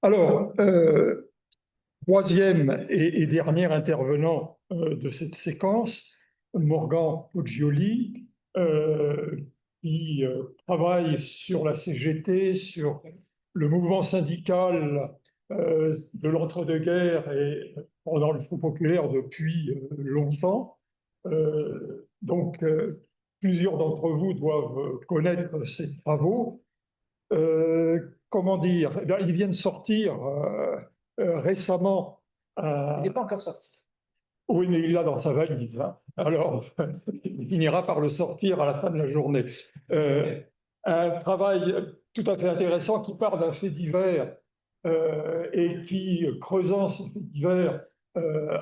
Alors, troisième et dernier intervenant de cette séquence, Morgan Poggioli, euh, qui travaille sur la CGT, sur le mouvement syndical de l'entre-deux-guerres et pendant le Front populaire depuis longtemps. Plusieurs d'entre vous doivent connaître ses travaux. Comment dire? Eh bien, ils viennent sortir récemment. Il un- n'est pas encore sorti. Oui, mais il l'a dans sa valise, hein. Alors, il finira par le sortir à la fin de la journée. Euh, un travail tout à fait intéressant qui part d'un fait divers et qui, creusant ce fait divers,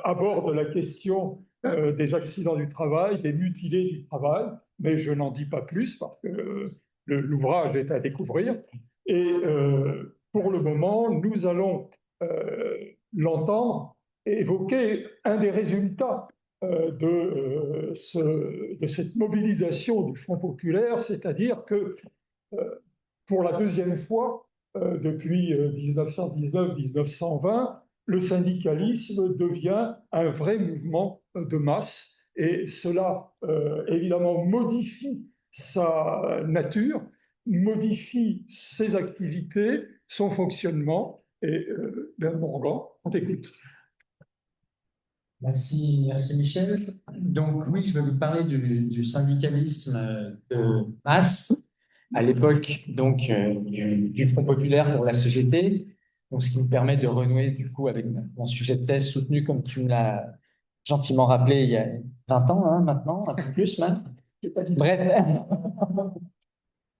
aborde la question des accidents du travail, des mutilés du travail, mais je n'en dis pas plus parce que l'ouvrage est à découvrir. Et pour le moment, nous allons l'entendre évoquer un des résultats de cette mobilisation du Front populaire, c'est-à-dire que pour la deuxième fois depuis 1919-1920, le syndicalisme devient un vrai mouvement de masse et cela évidemment modifie sa nature, modifie ses activités, son fonctionnement. Et Morgan, on t'écoute. Merci Michel. Donc oui, je vais vous parler du syndicalisme de masse à l'époque du Front populaire pour la CGT. Donc ce qui me permet de renouer du coup avec mon sujet de thèse soutenu comme tu me l'as gentiment rappelé il y a 20 ans hein, maintenant, un peu plus même. Bref,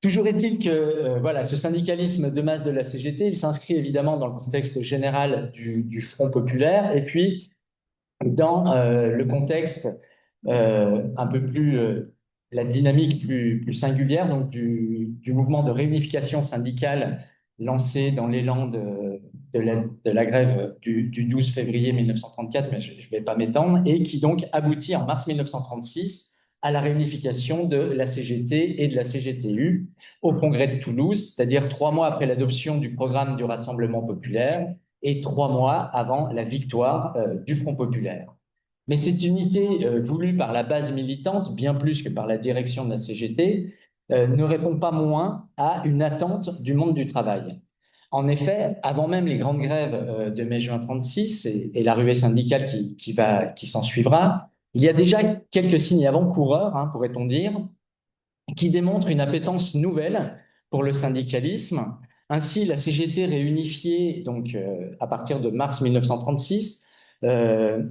toujours est-il que voilà, ce syndicalisme de masse de la CGT, il s'inscrit évidemment dans le contexte général du Front populaire et puis dans le contexte un peu plus, la dynamique plus singulière donc du mouvement de réunification syndicale lancé dans l'élan de la grève du 12 février 1934, mais je ne vais pas m'étendre, et qui donc aboutit en mars 1936 à la réunification de la CGT et de la CGTU au Congrès de Toulouse, c'est-à-dire 3 mois après l'adoption du programme du Rassemblement populaire et 3 mois avant la victoire du Front populaire. Mais cette unité voulue par la base militante, bien plus que par la direction de la CGT, ne répond pas moins à une attente du monde du travail. En effet, avant même les grandes grèves de mai-juin 36 et la ruée syndicale qui s'en suivra, il y a déjà quelques signes avant-coureurs, hein, pourrait-on dire, qui démontrent une appétence nouvelle pour le syndicalisme. Ainsi, la CGT réunifiée donc, à partir de mars 1936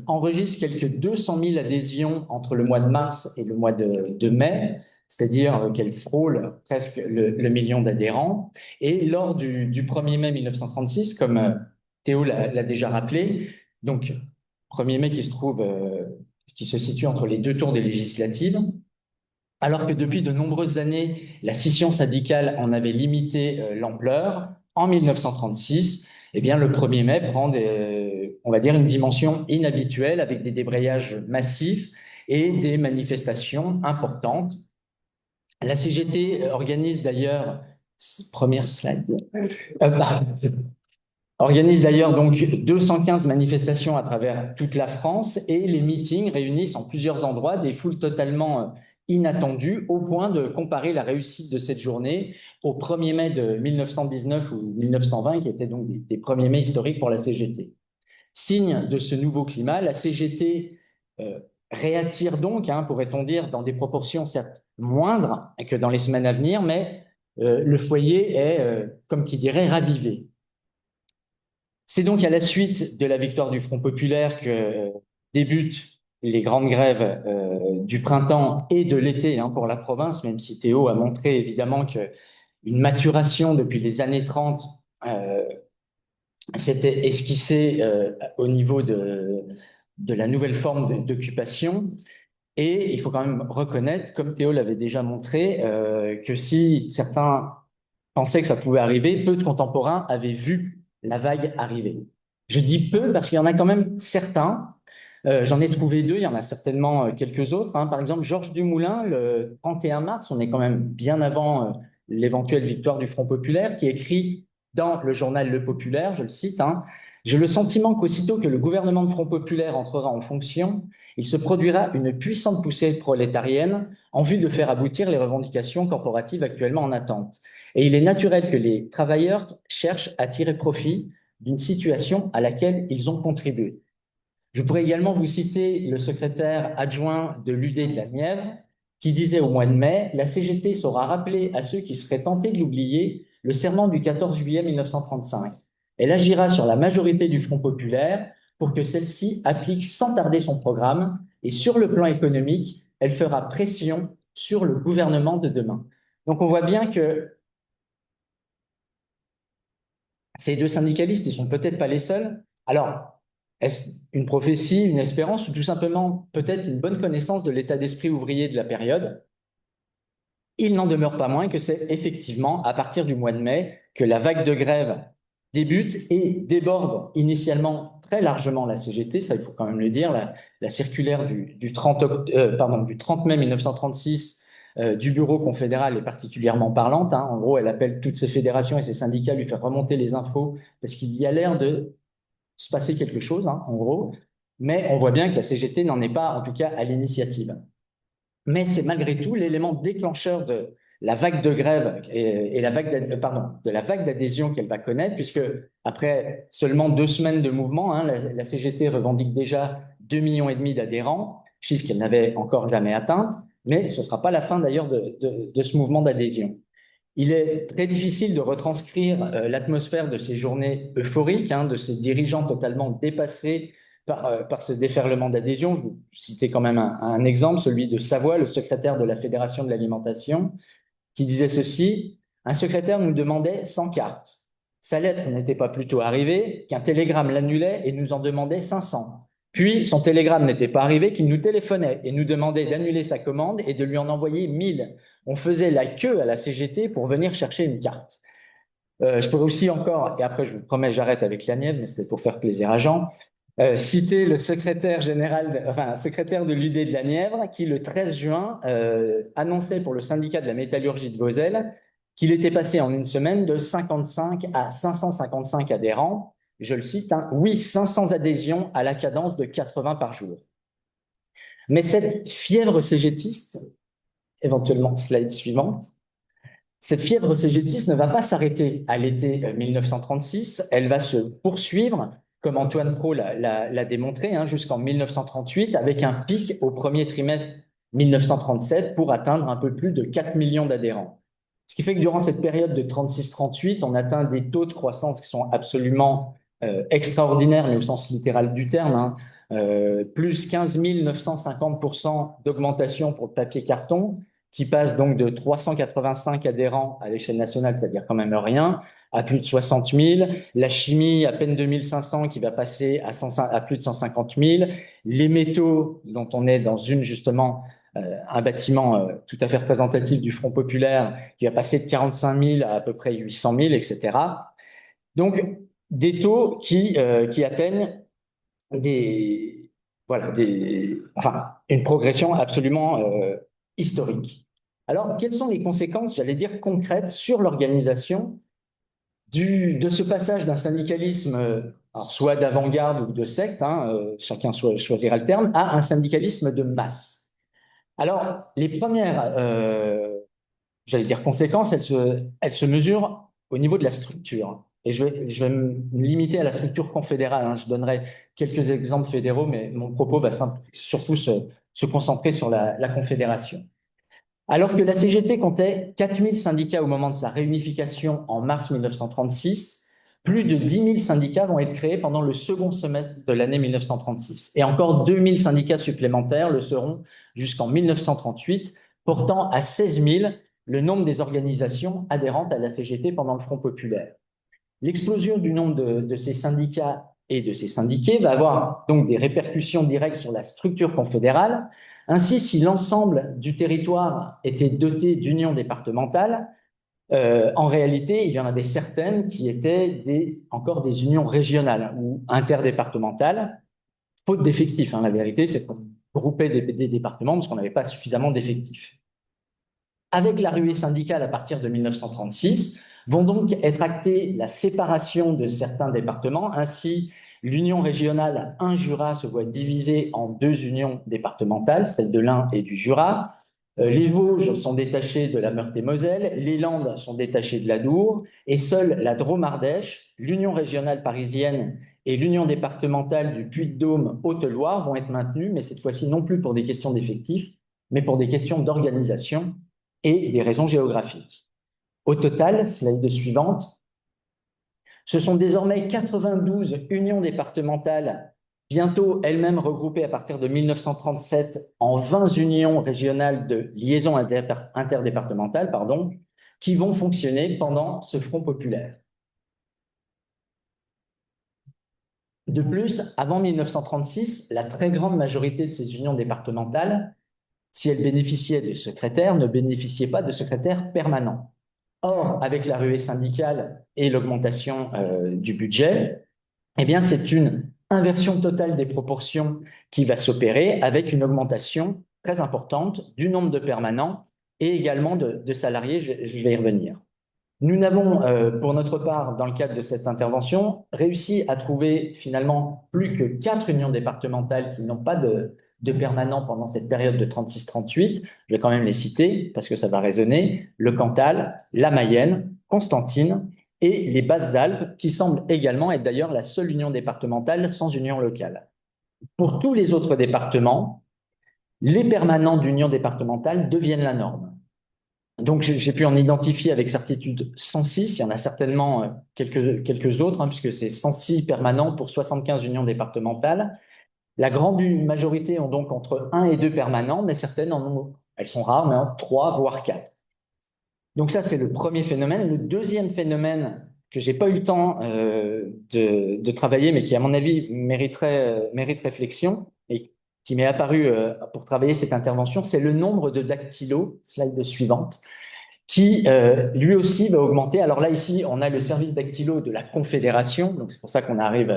enregistre quelques 200 000 adhésions entre le mois de mars et le mois de mai, c'est-à-dire qu'elle frôle presque le million d'adhérents. Et lors du 1er mai 1936, comme Théo l'a déjà rappelé, donc 1er mai qui se situe entre les deux tours des législatives, alors que depuis de nombreuses années, la scission syndicale en avait limité l'ampleur, en 1936, eh bien, le 1er mai prend on va dire une dimension inhabituelle avec des débrayages massifs et des manifestations importantes. La CGT organise d'ailleurs, première slide, pardon, organise d'ailleurs donc 215 manifestations à travers toute la France et les meetings réunissent en plusieurs endroits des foules totalement inattendues au point de comparer la réussite de cette journée au 1er mai de 1919 ou 1920 qui étaient donc des premiers mai historiques pour la CGT. Signe de ce nouveau climat, la CGT réattire donc, hein, pourrait-on dire, dans des proportions certes moindres que dans les semaines à venir, mais le foyer est, comme qui dirait, ravivé. C'est donc à la suite de la victoire du Front populaire que débutent les grandes grèves du printemps et de l'été hein, pour la province, même si Théo a montré évidemment qu'une maturation depuis les années 30 s'était esquissée au niveau de la nouvelle forme d'occupation. Et il faut quand même reconnaître, comme Théo l'avait déjà montré, que si certains pensaient que ça pouvait arriver, peu de contemporains avaient vu la vague arriver. Je dis peu parce qu'il y en a quand même certains. J'en ai trouvé deux, il y en a certainement quelques autres, hein. Par exemple, Georges Dumoulin, le 31 mars, on est quand même bien avant l'éventuelle victoire du Front populaire, qui écrit dans le journal Le Populaire, je le cite, hein, « J'ai le sentiment qu'aussitôt que le gouvernement de Front Populaire entrera en fonction, il se produira une puissante poussée prolétarienne en vue de faire aboutir les revendications corporatives actuellement en attente. Et il est naturel que les travailleurs cherchent à tirer profit d'une situation à laquelle ils ont contribué. » Je pourrais également vous citer le secrétaire adjoint de l'UD de la Nièvre qui disait au mois de mai, « La CGT saura rappeler à ceux qui seraient tentés de l'oublier le serment du 14 juillet 1935. Elle agira sur la majorité du Front populaire pour que celle-ci applique sans tarder son programme et sur le plan économique, elle fera pression sur le gouvernement de demain. » Donc on voit bien que ces deux syndicalistes, ils ne sont peut-être pas les seuls. Alors, est-ce une prophétie, une espérance ou tout simplement peut-être une bonne connaissance de l'état d'esprit ouvrier de la période? Il n'en demeure pas moins que c'est effectivement à partir du mois de mai que la vague de grève débute et déborde initialement très largement la CGT, ça il faut quand même le dire, la circulaire du 30 mai 1936 du bureau confédéral est particulièrement parlante. Hein. En gros, elle appelle toutes ces fédérations et ces syndicats à lui faire remonter les infos parce qu'il y a l'air de se passer quelque chose, hein, en gros. Mais on voit bien que la CGT n'en est pas, en tout cas, à l'initiative. Mais c'est malgré tout l'élément déclencheur de la vague de grève et de la vague d'adhésion qu'elle va connaître, puisque après seulement 2 semaines de mouvement, hein, la CGT revendique déjà 2,5 millions d'adhérents, chiffre qu'elle n'avait encore jamais atteint, mais ce ne sera pas la fin d'ailleurs de ce mouvement d'adhésion. Il est très difficile de retranscrire l'atmosphère de ces journées euphoriques, hein, de ces dirigeants totalement dépassés par ce déferlement d'adhésion. Vous citez quand même un exemple, celui de Savoie, le secrétaire de la Fédération de l'alimentation, qui disait ceci, « Un secrétaire nous demandait 100 cartes. Sa lettre n'était pas plutôt arrivée qu'un télégramme l'annulait et nous en demandait 500. Puis son télégramme n'était pas arrivé qu'il nous téléphonait et nous demandait d'annuler sa commande et de lui en envoyer 1000. On faisait la queue à la CGT pour venir chercher une carte. » Je pourrais aussi encore, et après je vous promets j'arrête avec la Nièvre, mais c'était pour faire plaisir à Jean, citer le secrétaire de l'UD de la Nièvre qui, le 13 juin, annonçait pour le syndicat de la métallurgie de Vozelle qu'il était passé en une semaine de 55 à 555 adhérents. Je le cite, hein, « Oui, 500 adhésions à la cadence de 80 par jour. » Mais cette fièvre cégétiste, éventuellement slide suivante, cette fièvre cégétiste ne va pas s'arrêter à l'été 1936, elle va se poursuivre comme Antoine Pro l'a démontré, hein, jusqu'en 1938, avec un pic au premier trimestre 1937 pour atteindre un peu plus de 4 millions d'adhérents. Ce qui fait que durant cette période de 36-38, on atteint des taux de croissance qui sont absolument extraordinaires, mais au sens littéral du terme, hein, plus 15 950% d'augmentation pour le papier carton, qui passe donc de 385 adhérents à l'échelle nationale, c'est-à-dire quand même rien, à plus de 60 000, la chimie à peine 2500 qui va passer à plus de 150 000, les métaux dont on est dans justement un bâtiment tout à fait représentatif du Front populaire qui va passer de 45 000 à peu près 800 000, etc. Donc des taux qui atteignent une progression absolument historique. Alors, quelles sont les conséquences, j'allais dire, concrètes sur l'organisation de ce passage d'un syndicalisme, alors soit d'avant-garde ou de secte, hein, chacun choisira le terme, à un syndicalisme de masse? Alors, les premières, j'allais dire, conséquences, elles se mesurent au niveau de la structure. Et je vais me limiter à la structure confédérale, hein. Je donnerai quelques exemples fédéraux, mais mon propos va surtout se concentrer sur la confédération. Alors que la CGT comptait 4000 syndicats au moment de sa réunification en mars 1936, plus de 10 000 syndicats vont être créés pendant le second semestre de l'année 1936. Et encore 2000 syndicats supplémentaires le seront jusqu'en 1938, portant à 16 000 le nombre des organisations adhérentes à la CGT pendant le Front populaire. L'explosion du nombre de ces syndicats et de ces syndiqués va avoir donc des répercussions directes sur la structure confédérale. Ainsi, si l'ensemble du territoire était doté d'unions départementales, en réalité, il y en avait certaines qui étaient encore des unions régionales ou interdépartementales, faute d'effectifs. Hein, la vérité, c'est qu'on groupait des départements parce qu'on n'avait pas suffisamment d'effectifs. Avec la ruée syndicale à partir de 1936, Vont donc être actées la séparation de certains départements. Ainsi, l'union régionale 1 Jura se voit divisée en 2 unions départementales, celle de l'Ain et du Jura. Les Vosges sont détachés de la Meurthe-et-Moselle, les Landes sont détachées de l'Adour, et seule la Drôme-Ardèche, l'union régionale parisienne et l'union départementale du Puy-de-Dôme Haute-Loire vont être maintenues, mais cette fois-ci non plus pour des questions d'effectifs, mais pour des questions d'organisation et des raisons géographiques. Au total, slide suivante, ce sont désormais 92 unions départementales, bientôt elles-mêmes regroupées à partir de 1937 en 20 unions régionales de liaison interdépartementale, qui vont fonctionner pendant ce Front populaire. De plus, avant 1936, la très grande majorité de ces unions départementales, si elles bénéficiaient de secrétaires, ne bénéficiaient pas de secrétaires permanents. Or, avec la ruée syndicale et l'augmentation du budget, eh bien, c'est une inversion totale des proportions qui va s'opérer avec une augmentation très importante du nombre de permanents et également de salariés. Je vais y revenir. Nous n'avons, pour notre part, dans le cadre de cette intervention, réussi à trouver finalement plus que 4 unions départementales qui n'ont pas de permanents pendant cette période de 36-38. Je vais quand même les citer parce que ça va résonner. Le Cantal, la Mayenne, Constantine et les Basses-Alpes, qui semblent également être d'ailleurs la seule union départementale sans union locale. Pour tous les autres départements, les permanents d'union départementale deviennent la norme. Donc, j'ai pu en identifier avec certitude 106. Il y en a certainement quelques autres, puisque c'est 106 permanents pour 75 unions départementales. La grande majorité ont donc entre 1 et 2 permanents, mais certaines en ont, elles sont rares, mais en 3, voire 4. Donc ça, c'est le premier phénomène. Le deuxième phénomène que je n'ai pas eu le temps de travailler, mais qui, à mon avis, mérite réflexion, et qui m'est apparu pour travailler cette intervention, c'est le nombre de dactylos, slide suivante, qui lui aussi va augmenter. Alors là, ici, on a le service dactylo de la Confédération, donc c'est pour ça qu'on arrive...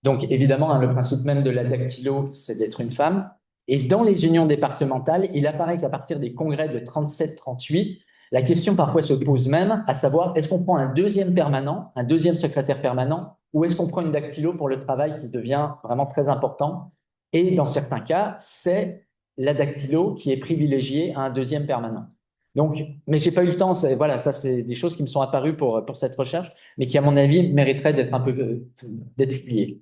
donc évidemment, le principe même de la dactylo, c'est d'être une femme. Et dans les unions départementales, il apparaît qu'à partir des congrès de 37-38, la question parfois se pose même, à savoir, est-ce qu'on prend un deuxième permanent, un deuxième secrétaire permanent, ou est-ce qu'on prend une dactylo pour le travail qui devient vraiment très important? Et dans certains cas, c'est la dactylo qui est privilégiée à un deuxième permanent. Donc, mais j'ai pas eu le temps, voilà, ça c'est des choses qui me sont apparues pour cette recherche, mais qui à mon avis mériteraient d'être un peu d'être publiées.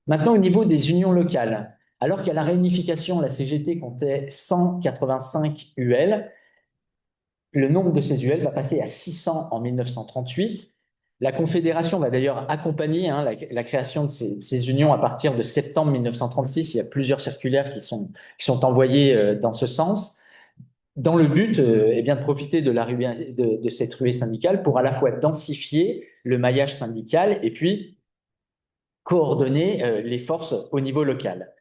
Maintenant, au niveau des unions locales, alors qu'à la réunification, la CGT comptait 185 UL, le nombre de ces UL va passer à 600 en 1938. La Confédération va d'ailleurs accompagner la création de ces unions à partir de septembre 1936. Il y a plusieurs circulaires qui sont envoyées dans ce sens, dans le but eh bien, de profiter de cette ruée syndicale pour à la fois densifier le maillage syndical et puis coordonner les forces au niveau local.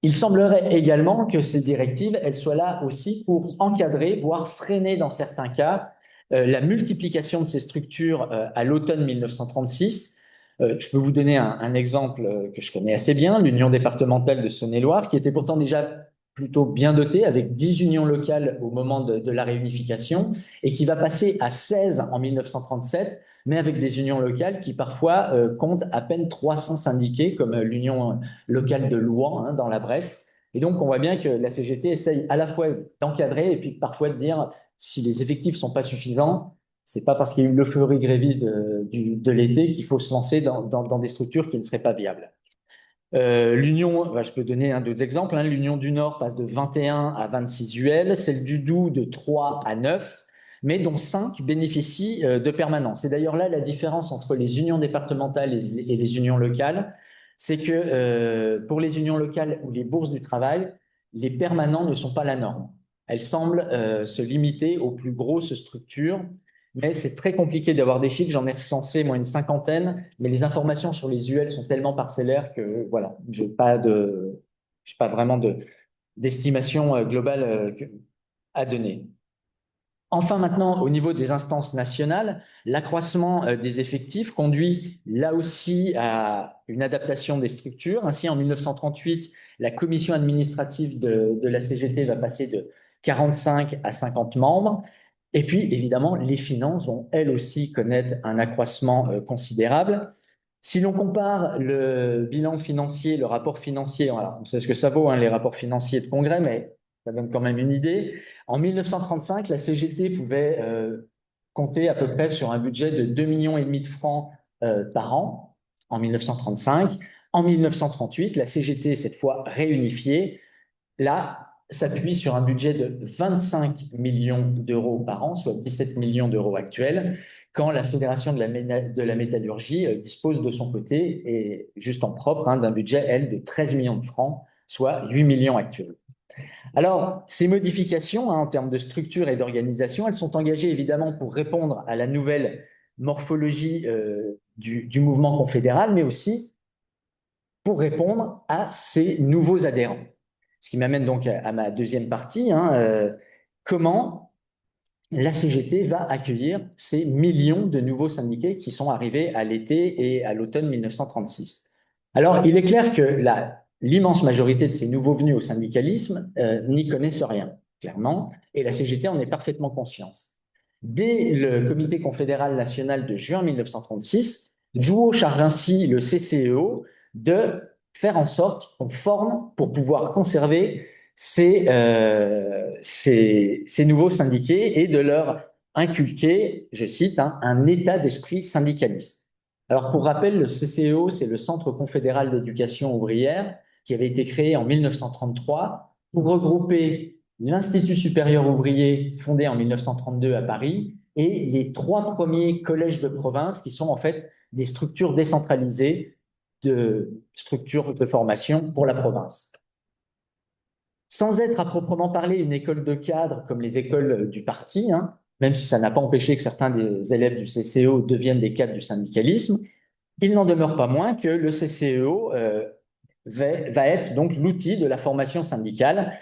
Il semblerait également que ces directives, elles soient là aussi pour encadrer, voire freiner dans certains cas, la multiplication de ces structures à l'automne 1936. Je peux vous donner un exemple que je connais assez bien, l'Union départementale de Saône-et-Loire, qui était pourtant déjà plutôt bien dotée, avec 10 unions locales au moment de la réunification, et qui va passer à 16 en 1937, mais avec des unions locales qui parfois comptent à peine 300 syndiqués, comme l'union locale de Louhans, dans la Bresse. Et donc, on voit bien que la CGT essaye à la fois d'encadrer et puis parfois de dire si les effectifs ne sont pas suffisants, c'est pas parce qu'il y a eu l'euphorie gréviste de l'été qu'il faut se lancer dans des structures qui ne seraient pas viables. L'Union, je peux donner d'autres exemples, l'Union du Nord passe de 21 à 26 UL, celle du Doubs de 3 à 9, mais dont 5 bénéficient de permanence. C'est d'ailleurs là la différence entre les unions départementales et les unions locales, c'est que pour les unions locales ou les bourses du travail, les permanents ne sont pas la norme. Elles semblent se limiter aux plus grosses structures, mais c'est très compliqué d'avoir des chiffres. J'en ai recensé, moi, une cinquantaine, mais les informations sur les UL sont tellement parcellaires que, voilà, je n'ai pas vraiment d'estimation globale à donner. Enfin, maintenant, au niveau des instances nationales, l'accroissement des effectifs conduit là aussi à une adaptation des structures. Ainsi, en 1938, la commission administrative de la CGT va passer de 45 à 50 membres. Et puis, évidemment, les finances vont elles aussi connaître un accroissement considérable. Si l'on compare le bilan financier, le rapport financier, voilà, on sait ce que ça vaut, hein, les rapports financiers de congrès, mais ça donne quand même une idée. En 1935, la CGT pouvait compter à peu près sur un budget de 2,5 millions de francs par an en 1935. En 1938, la CGT, cette fois réunifiée, là, s'appuie sur un budget de 25 millions d'euros par an, soit 17 millions d'euros actuels, quand la Fédération de la métallurgie dispose de son côté, et juste en propre, hein, d'un budget, elle, de 13 millions de francs, soit 8 millions actuels. Alors, ces modifications, hein, en termes de structure et d'organisation, elles sont engagées évidemment pour répondre à la nouvelle morphologie du mouvement confédéral, mais aussi pour répondre à ces nouveaux adhérents. Ce qui m'amène donc à ma deuxième partie, hein, comment la CGT va accueillir ces millions de nouveaux syndiqués qui sont arrivés à l'été et à l'automne 1936. Alors, il est clair que l'immense majorité de ces nouveaux venus au syndicalisme n'y connaissent rien, clairement, et la CGT en est parfaitement consciente. Dès le Comité confédéral national de juin 1936, Drouot charge ainsi le CCEO de faire en sorte qu'on forme pour pouvoir conserver ces nouveaux syndiqués et de leur inculquer, je cite, hein, un état d'esprit syndicaliste. Alors, pour rappel, le CCEO, c'est le Centre confédéral d'éducation ouvrière qui avait été créé en 1933 pour regrouper l'Institut supérieur ouvrier fondé en 1932 à Paris et les 3 premiers collèges de province qui sont en fait des structures décentralisées de structures de formation pour la province. Sans être à proprement parler une école de cadre comme les écoles du parti, hein, même si ça n'a pas empêché que certains des élèves du CCEO deviennent des cadres du syndicalisme, il n'en demeure pas moins que le CCEO va être donc l'outil de la formation syndicale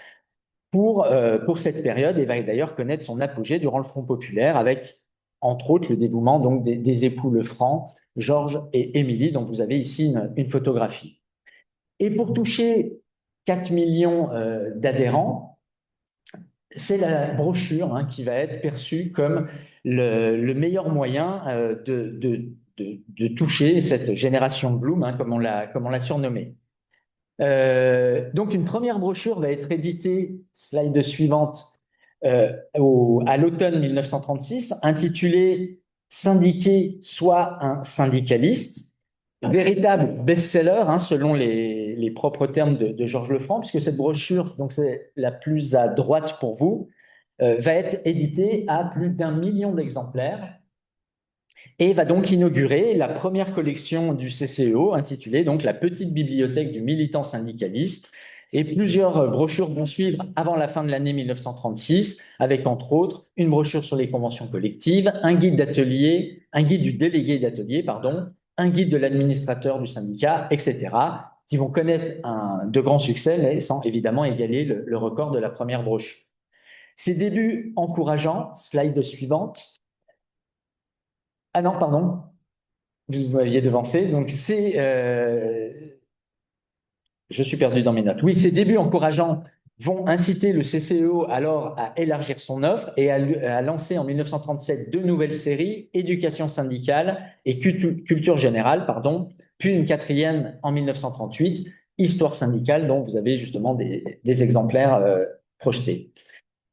pour cette période et va d'ailleurs connaître son apogée durant le Front populaire avec, entre autres, le dévouement donc, des époux Lefranc, Georges et Émilie, dont vous avez ici une photographie. Et pour toucher 4 millions d'adhérents, c'est la brochure, hein, qui va être perçue comme le meilleur moyen de toucher cette génération Bloom, hein, comme on l'a surnommée. Donc, une première brochure va être éditée, slide suivante, à l'automne 1936, intitulée Syndiqué, soit un syndicaliste, véritable best-seller, hein, selon les propres termes de Georges Lefranc, puisque cette brochure, donc c'est la plus à droite pour vous, va être éditée à plus d'1 million d'exemplaires et va donc inaugurer la première collection du CCEO intitulée donc La petite bibliothèque du militant syndicaliste. Et plusieurs brochures vont suivre avant la fin de l'année 1936, avec entre autres une brochure sur les conventions collectives, un guide d'atelier, un guide du délégué d'atelier, pardon, un guide de l'administrateur du syndicat, etc., qui vont connaître de grands succès, mais sans évidemment égaler le record de la première brochure. Ces débuts encourageants, slide suivante. Ah non, pardon, vous m'aviez devancé. Donc, je suis perdu dans mes notes. Oui, ces débuts encourageants vont inciter le CCEO alors à élargir son offre et à lancer en 1937 2 nouvelles séries, Éducation syndicale et Culture générale, pardon, puis une 4e en 1938, Histoire syndicale, dont vous avez justement des exemplaires projetés.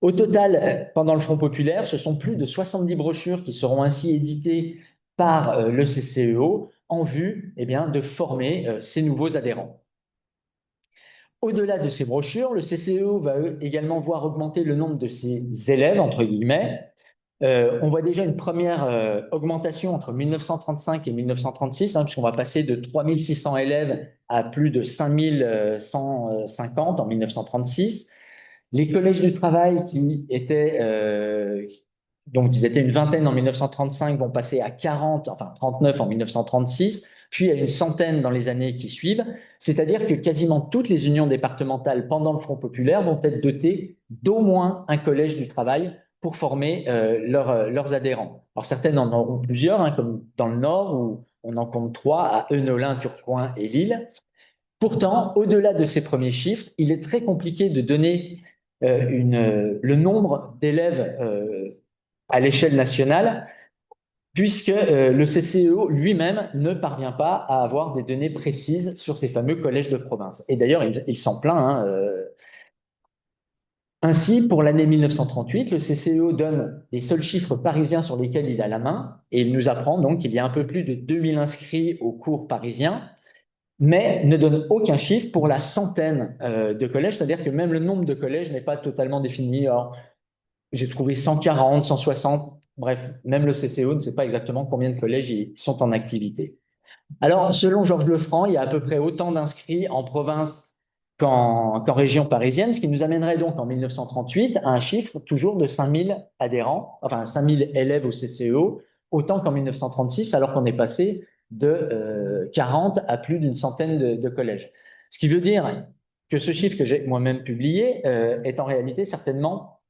Au total, pendant le Front populaire, ce sont plus de 70 brochures qui seront ainsi éditées par le CCEO en vue de former ces nouveaux adhérents. Au-delà de ces brochures, le CCEO va également voir augmenter le nombre de ses élèves, entre guillemets. On voit déjà une première augmentation entre 1935 et 1936, hein, puisqu'on va passer de 3600 élèves à plus de 5150 en 1936. Les collèges du travail qui étaient, donc ils étaient une vingtaine en 1935, vont passer à 40, enfin 39 en 1936, puis à une centaine dans les années qui suivent. C'est-à-dire que quasiment toutes les unions départementales pendant le Front populaire vont être dotées d'au moins un collège du travail pour former leurs adhérents. Alors certaines en auront plusieurs, hein, comme dans le Nord où on en compte 3 à Enolin, Tourcoing et Lille. Pourtant, au-delà de ces premiers chiffres, il est très compliqué de donner le nombre d'élèves à l'échelle nationale, puisque le CCEO lui-même ne parvient pas à avoir des données précises sur ces fameux collèges de province. Et d'ailleurs, il s'en plaint, hein. Ainsi, pour l'année 1938, le CCEO donne les seuls chiffres parisiens sur lesquels il a la main, et il nous apprend donc qu'il y a un peu plus de 2000 inscrits aux cours parisiens, mais ne donne aucun chiffre pour la centaine de collèges, c'est-à-dire que même le nombre de collèges n'est pas totalement défini. Alors, j'ai trouvé 140, 160, bref, même le CCEO ne sait pas exactement combien de collèges ils sont en activité. Alors, selon Georges Lefranc, il y a à peu près autant d'inscrits en province qu'en région parisienne, ce qui nous amènerait donc en 1938 à un chiffre toujours de 5000 adhérents, enfin 5000 élèves au CCEO, autant qu'en 1936, alors qu'on est passé de 40 à plus d'une centaine de collèges. Ce qui veut dire que ce chiffre que j'ai moi-même publié est en réalité certainement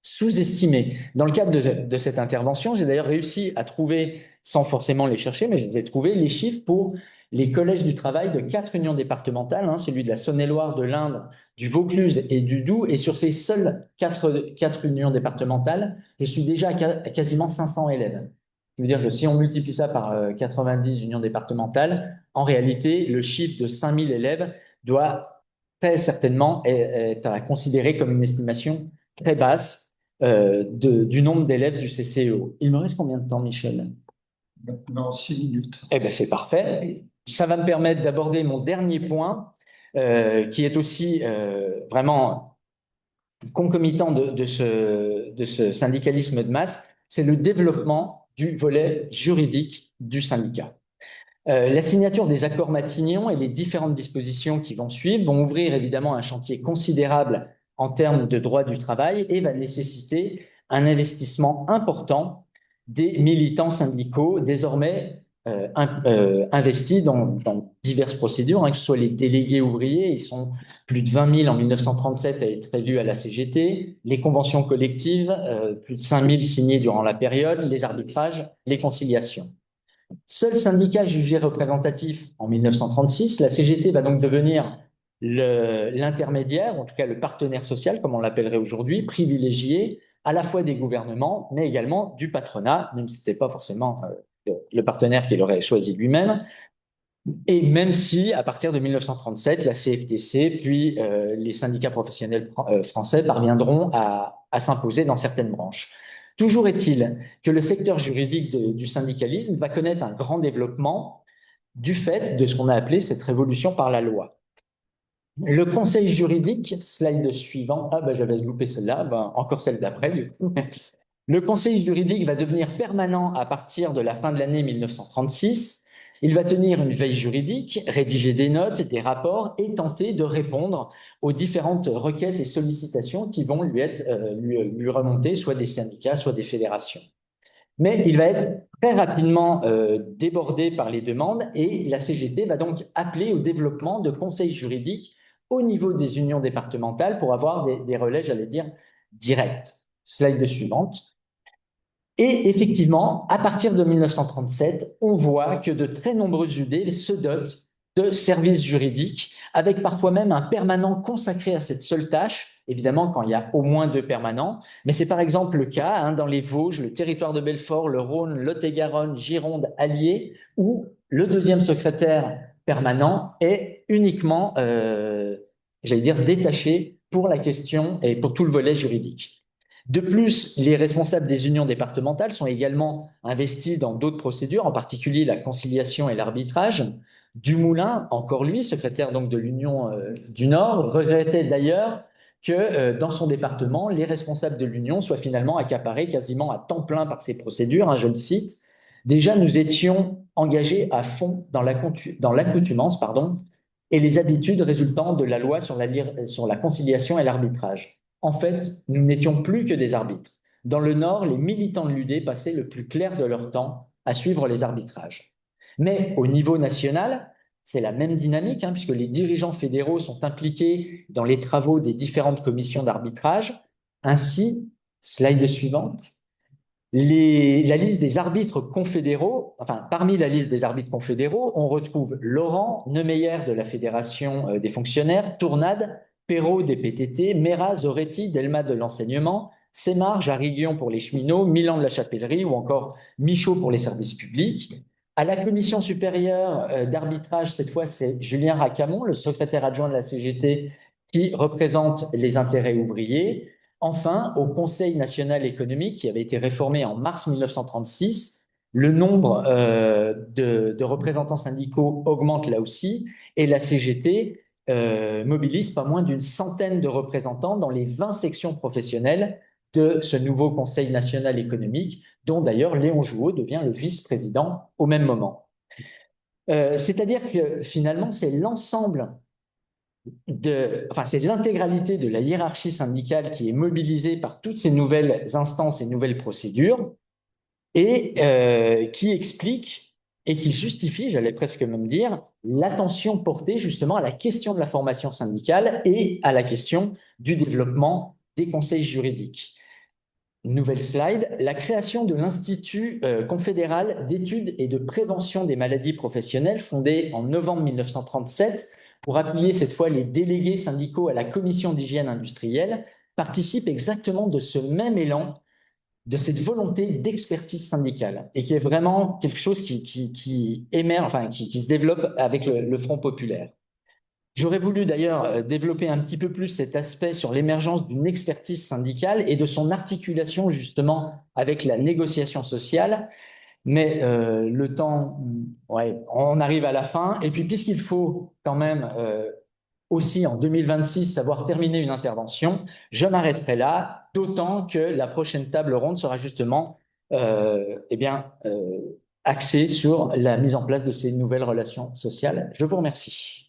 sous-estimé. Dans le cadre de cette intervention, j'ai d'ailleurs réussi à trouver, sans forcément les chercher, mais je les ai trouvés, les chiffres pour les collèges du travail de 4 unions départementales, hein, celui de la Saône-et-Loire, de l'Indre, du Vaucluse et du Doubs. Et sur ces seules 4 unions départementales, je suis déjà à quasiment 500 élèves. Ça veut dire que si on multiplie ça par 90 unions départementales, en réalité, le chiffre de 5000 élèves doit très certainement être à considérer comme une estimation très basse du nombre d'élèves du CCEO. Il me reste combien de temps, Michel? Dans 6 minutes. Eh bien, c'est parfait. Ça va me permettre d'aborder mon dernier point, qui est aussi vraiment concomitant de ce syndicalisme de masse, c'est le développement du volet juridique du syndicat. La signature des accords Matignon et les différentes dispositions qui vont suivre vont ouvrir évidemment un chantier considérable en termes de droit du travail et va nécessiter un investissement important des militants syndicaux désormais investis dans diverses procédures, hein, que ce soit les délégués ouvriers, ils sont plus de 20 000 en 1937 à être élus à la CGT, les conventions collectives, plus de 5 000 signées durant la période, les arbitrages, les conciliations. Seul syndicat jugé représentatif en 1936, la CGT va donc devenir l'intermédiaire, en tout cas le partenaire social, comme on l'appellerait aujourd'hui, privilégié à la fois des gouvernements, mais également du patronat, même si ce n'était pas forcément le partenaire qu'il aurait choisi lui-même. Et même si, à partir de 1937, la CFTC, puis les syndicats professionnels français parviendront à s'imposer dans certaines branches. Toujours est-il que le secteur juridique du syndicalisme va connaître un grand développement du fait de ce qu'on a appelé cette révolution par la loi. Le conseil juridique, slide suivant, ah ben j'avais loupé celle-là, ben encore celle d'après du coup. Le conseil juridique va devenir permanent à partir de la fin de l'année 1936. Il va tenir une veille juridique, rédiger des notes, des rapports et tenter de répondre aux différentes requêtes et sollicitations qui vont lui remonter, soit des syndicats, soit des fédérations. Mais il va être très rapidement débordé par les demandes et la CGT va donc appeler au développement de conseils juridiques au niveau des unions départementales pour avoir des relais, j'allais dire, directs. Slide suivante. Et effectivement, à partir de 1937, on voit que de très nombreuses UD se dotent de services juridiques, avec parfois même un permanent consacré à cette seule tâche, évidemment quand il y a au moins 2 permanents, mais c'est par exemple le cas hein, dans les Vosges, le territoire de Belfort, le Rhône, Lot-et-Garonne, Gironde, Allier, où le 2e secrétaire permanent est uniquement, j'allais dire, détaché pour la question et pour tout le volet juridique. De plus, les responsables des unions départementales sont également investis dans d'autres procédures, en particulier la conciliation et l'arbitrage. Dumoulin, encore lui, secrétaire donc de l'Union du Nord, regrettait d'ailleurs que dans son département, les responsables de l'Union soient finalement accaparés quasiment à temps plein par ces procédures. Hein, je le cite. Déjà, nous étions engagés à fond dans l'accoutumance et les habitudes résultant de la loi sur la conciliation et l'arbitrage. En fait, nous n'étions plus que des arbitres. Dans le Nord, les militants de l'UD passaient le plus clair de leur temps à suivre les arbitrages. Mais au niveau national, c'est la même dynamique, hein, puisque les dirigeants fédéraux sont impliqués dans les travaux des différentes commissions d'arbitrage. Ainsi, slide suivante, la liste des arbitres confédéraux, enfin, parmi la liste des arbitres confédéraux, on retrouve Laurent Neumeyer de la Fédération des fonctionnaires, Tournade, Perrault des PTT, Mera, Zoretti, Delma de l'enseignement, Sémar, Jariguion pour les cheminots, Milan de la Chapellerie ou encore Michaud pour les services publics. À la commission supérieure d'arbitrage, cette fois, c'est Julien Racamon, le secrétaire adjoint de la CGT, qui représente les intérêts ouvriers. Enfin, au Conseil national économique, qui avait été réformé en mars 1936, le nombre de représentants syndicaux augmente là aussi, et la CGT mobilise pas moins d'une centaine de représentants dans les 20 sections professionnelles de ce nouveau Conseil national économique, dont d'ailleurs Léon Jouot devient le vice-président au même moment. C'est-à-dire que finalement, c'est l'ensemble c'est l'intégralité de la hiérarchie syndicale qui est mobilisée par toutes ces nouvelles instances et nouvelles procédures et qui explique et qui justifie, j'allais presque même dire, l'attention portée justement à la question de la formation syndicale et à la question du développement des conseils juridiques. Nouvelle slide, la création de l'Institut confédéral d'études et de prévention des maladies professionnelles, fondé en novembre 1937 pour appuyer cette fois les délégués syndicaux à la commission d'hygiène industrielle, participe exactement de ce même élan, de cette volonté d'expertise syndicale, et qui est vraiment quelque chose qui émerge, enfin qui se développe avec le Front populaire. J'aurais voulu d'ailleurs développer un petit peu plus cet aspect sur l'émergence d'une expertise syndicale et de son articulation justement avec la négociation sociale, mais le temps, ouais, on arrive à la fin. Et puis puisqu'il faut quand même aussi en 2026 savoir terminer une intervention, je m'arrêterai là, d'autant que la prochaine table ronde sera justement axée sur la mise en place de ces nouvelles relations sociales. Je vous remercie.